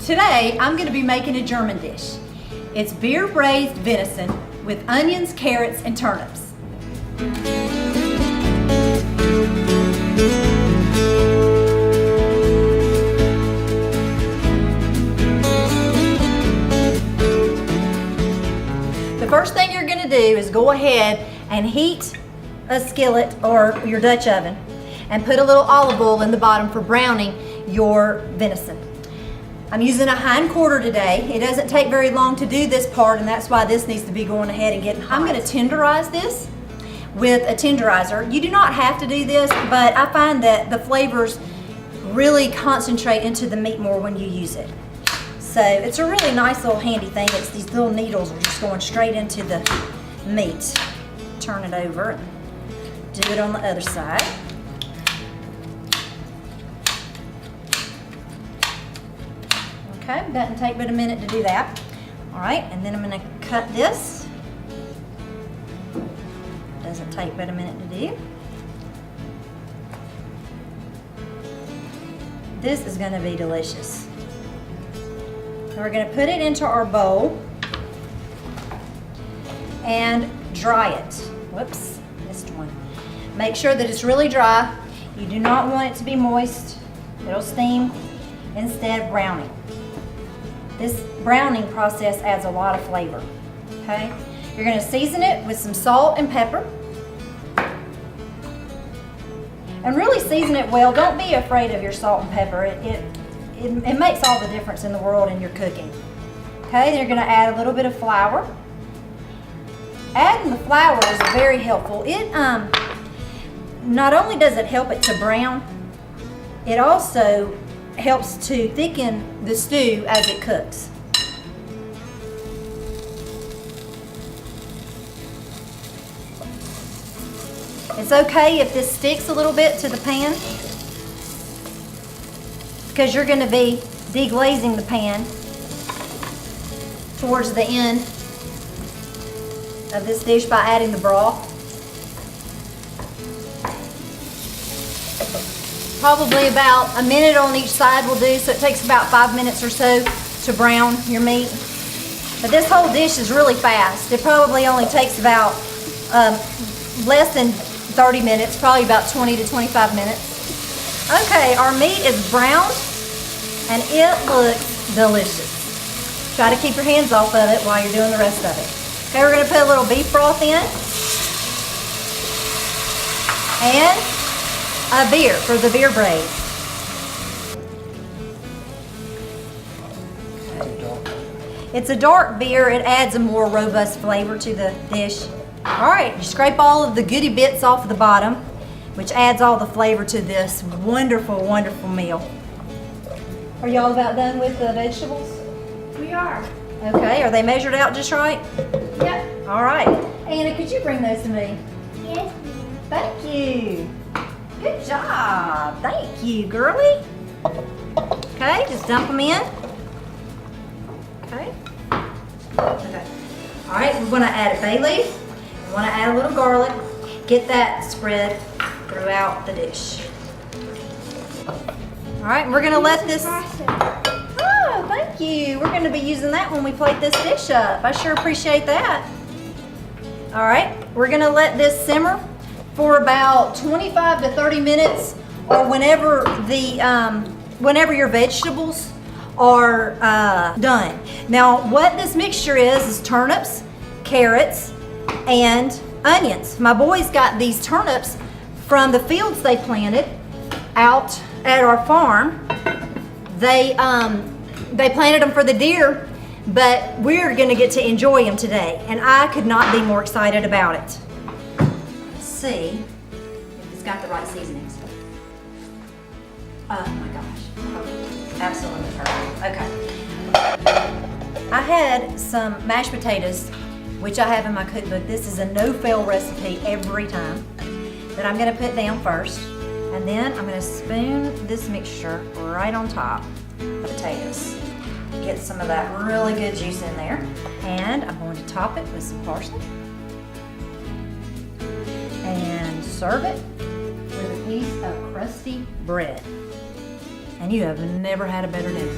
Today, I'm going to be making a German dish. It's beer-braised venison with onions, carrots, and turnips. The first thing you're going to do is go ahead and heat a skillet or your Dutch oven and put a little olive oil in the bottom for browning your venison. I'm using a hindquarter today. It doesn't take very long to do this part, and that's why this needs to be going ahead and getting hot. I'm going to tenderize this with a tenderizer. You do not have to do this, but I find that the flavors really concentrate into the meat more when you use it. So it's a really nice little handy thing. It's these little needles are just going straight into the meat. Turn it over and do it on the other side. Okay, doesn't take but a minute to do that. All right, and then I'm going to cut this. Doesn't take but a minute to do. This is going to be delicious. And we're going to put it into our bowl and dry it. Whoops, missed one. Make sure that it's really dry. You do not want it to be moist. It'll steam. Instead, browning. This browning process adds a lot of flavor, okay? You're gonna season it with some salt and pepper. And really season it well. Don't be afraid of your salt and pepper. It makes all the difference in the world in your cooking. Okay, then you're gonna add a little bit of flour. Adding the flour is very helpful. It not only does it help it to brown, it also helps to thicken the stew as it cooks. It's okay if this sticks a little bit to the pan because you're going to be deglazing the pan towards the end of this dish by adding the broth. Probably about a minute on each side will do, so it takes about 5 minutes or so to brown your meat. But this whole dish is really fast. It probably only takes about less than 30 minutes, probably about 20 to 25 minutes. Okay, our meat is browned and it looks delicious. Try to keep your hands off of it while you're doing the rest of it. Okay, we're gonna put a little beef broth in and a beer for the Beer-Braised. It's a dark beer. It adds a more robust flavor to the dish. All right, you scrape all of the goody bits off the bottom, which adds all the flavor to this wonderful, wonderful meal. Are y'all about done with the vegetables? We are. Okay, are they measured out just right? Yep. All right. Anna, could you bring those to me? Yes. Thank you. Good job. Thank you, girlie. Okay, just dump them in. Okay. Okay. All right, we're going to add a bay leaf. We want to add a little garlic. Get that spread throughout the dish. All right, we're going to let this... Oh, thank you. We're going to be using that when we plate this dish up. I sure appreciate that. All right, we're going to let this simmer for about 25 to 30 minutes, or whenever your vegetables are done. Now, what this mixture is turnips, carrots, and onions. My boys got these turnips from the fields they planted out at our farm. They planted them for the deer, but we're gonna get to enjoy them today, and I could not be more excited about it. See if it's got the right seasonings. Oh my gosh, absolutely perfect. Okay, I had some mashed potatoes, which I have in my cookbook. This is a no-fail recipe every time, that I'm gonna put down first, and then I'm gonna spoon this mixture right on top of the potatoes. Get some of that really good juice in there, and I'm going to top it with some parsley. And serve it with a piece of crusty bread. And you have never had a better dinner.